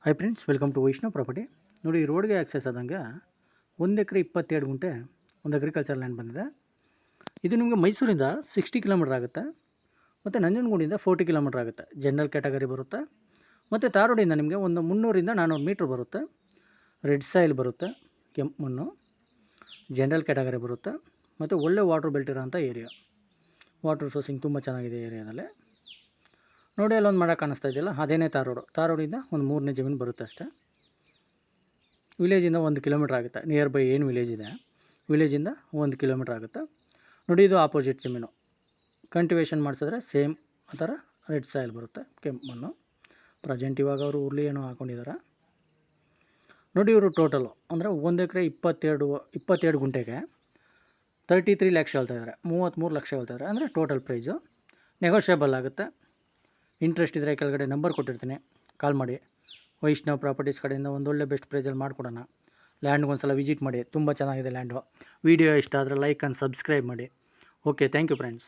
Hi friends, welcome to Vaishnav property. ನೋಡಿ, ರೋಡ್ಗೆ access ಆದಂಗೆ 1 ಎಕರೆ 22 ಗುಂಟೆ ಒಂದು ಅಗ್ರಿಕಲ್ಚರ್ ಲ್ಯಾಂಡ್ ಬಂದಿದೆ. ಇದು ನಿಮಗೆ ಮೈಸೂರಿಂದ 60 ಕಿಲೋಮೀಟ್ರ್ ಆಗುತ್ತೆ ಮತ್ತು ನಂಜನಗೂಡಿಂದ 40 ಕಿಲೋಮೀಟ್ರ್ ಆಗುತ್ತೆ. ಜನರಲ್ ಕ್ಯಾಟಗರಿ ಬರುತ್ತೆ ಮತ್ತು ತಾರೋಡಿಂದ ನಿಮಗೆ ಒಂದು 300ರಿಂದ 400 ಮೀಟ್ರ್ ಬರುತ್ತೆ. ರೆಡ್ ಸಾಯಿಲ್ ಬರುತ್ತೆ, ಕೆಂಪು ಮಣ್ಣು, ಜನರಲ್ ಕ್ಯಾಟಗರಿ ಬರುತ್ತೆ ಮತ್ತು ಒಳ್ಳೆ ವಾಟ್ರ್ ಬೆಲ್ಟ್ ಇರೋಂಥ ಏರಿಯಾ. ವಾಟ್ರ್ ಸೋರ್ಸಿಂಗ್ ತುಂಬ ಚೆನ್ನಾಗಿದೆ ಏರಿಯಾದಲ್ಲಿ. ನೋಡಿ, ಅಲ್ಲೊಂದು ಮರ ಕಾಣಿಸ್ತಾ ಇದೆಯಲ್ಲ, ಅದೇನೇ ತಾರೋಡಿಂದ ಒಂದು 3ನೇ ಜಮೀನು ಬರುತ್ತೆ ಅಷ್ಟೇ. ವಿಲೇಜಿಂದ 1 ಕಿಲೋಮೀಟ್ರ್ ಆಗುತ್ತೆ. ನಿಯರ್ ಬೈ ಏನು ವಿಲೇಜ್ ಇದೆ, ವಿಲೇಜಿಂದ 1 ಕಿಲೋಮೀಟ್ರ್ ಆಗುತ್ತೆ. ನೋಡಿ, ಇದು ಆಪೋಸಿಟ್ ಜಮೀನು. ಕಲ್ಟಿವೇಷನ್ ಮಾಡಿಸಿದ್ರೆ ಸೇಮ್ ಆ ಥರ ರೆಡ್ ಸಾಯಿಲ್ ಬರುತ್ತೆ, ಕೆಂಪು ಮಣ್ಣು. ಪ್ರೆಸೆಂಟ್ ಇವಾಗ ಅವರು ಹುರುಳಿ ಏನೋ ಹಾಕ್ಕೊಂಡಿದ್ದಾರೆ. ನೋಡಿ, ಇವರು ಟೋಟಲು ಅಂದರೆ 1 ಎಕರೆ 22 ಗುಂಟೆಗೆ 33 ಲ್ಯಾಕ್ಸ್ ಹೇಳ್ತಾಯಿದ್ದಾರೆ, 33 ಲಕ್ಷ ಹೇಳ್ತಾಯಿದ್ದಾರೆ. ಅಂದರೆ ಟೋಟಲ್ ಪ್ರೈಸು ನೆಗೋಷಿಯಬಲ್ ಆಗುತ್ತೆ. ಇಂಟ್ರೆಸ್ಟ್ ಇದ್ದರೆ ಕೆಳಗಡೆ ನಂಬರ್ ಕೊಟ್ಟಿರ್ತೀನಿ, ಕಾಲ್ ಮಾಡಿ. ವೈಷ್ಣವ್ ಪ್ರಾಪರ್ಟೀಸ್ ಕಡೆಯಿಂದ ಒಂದೊಳ್ಳೆ ಬೆಸ್ಟ್ ಪ್ರೈಸಲ್ಲಿ ಮಾಡಿಕೊಡೋಣ. ಲ್ಯಾಂಡ್ಗೆ ಒಂದು ಸಲ ವಿಸಿಟ್ ಮಾಡಿ, ತುಂಬ ಚೆನ್ನಾಗಿದೆ ಲ್ಯಾಂಡು. ವೀಡಿಯೋ ಇಷ್ಟ ಆದರೆ ಲೈಕ್ ಆ್ಯಂಡ್ ಸಬ್ಸ್ಕ್ರೈಬ್ ಮಾಡಿ. Okay, thank you friends.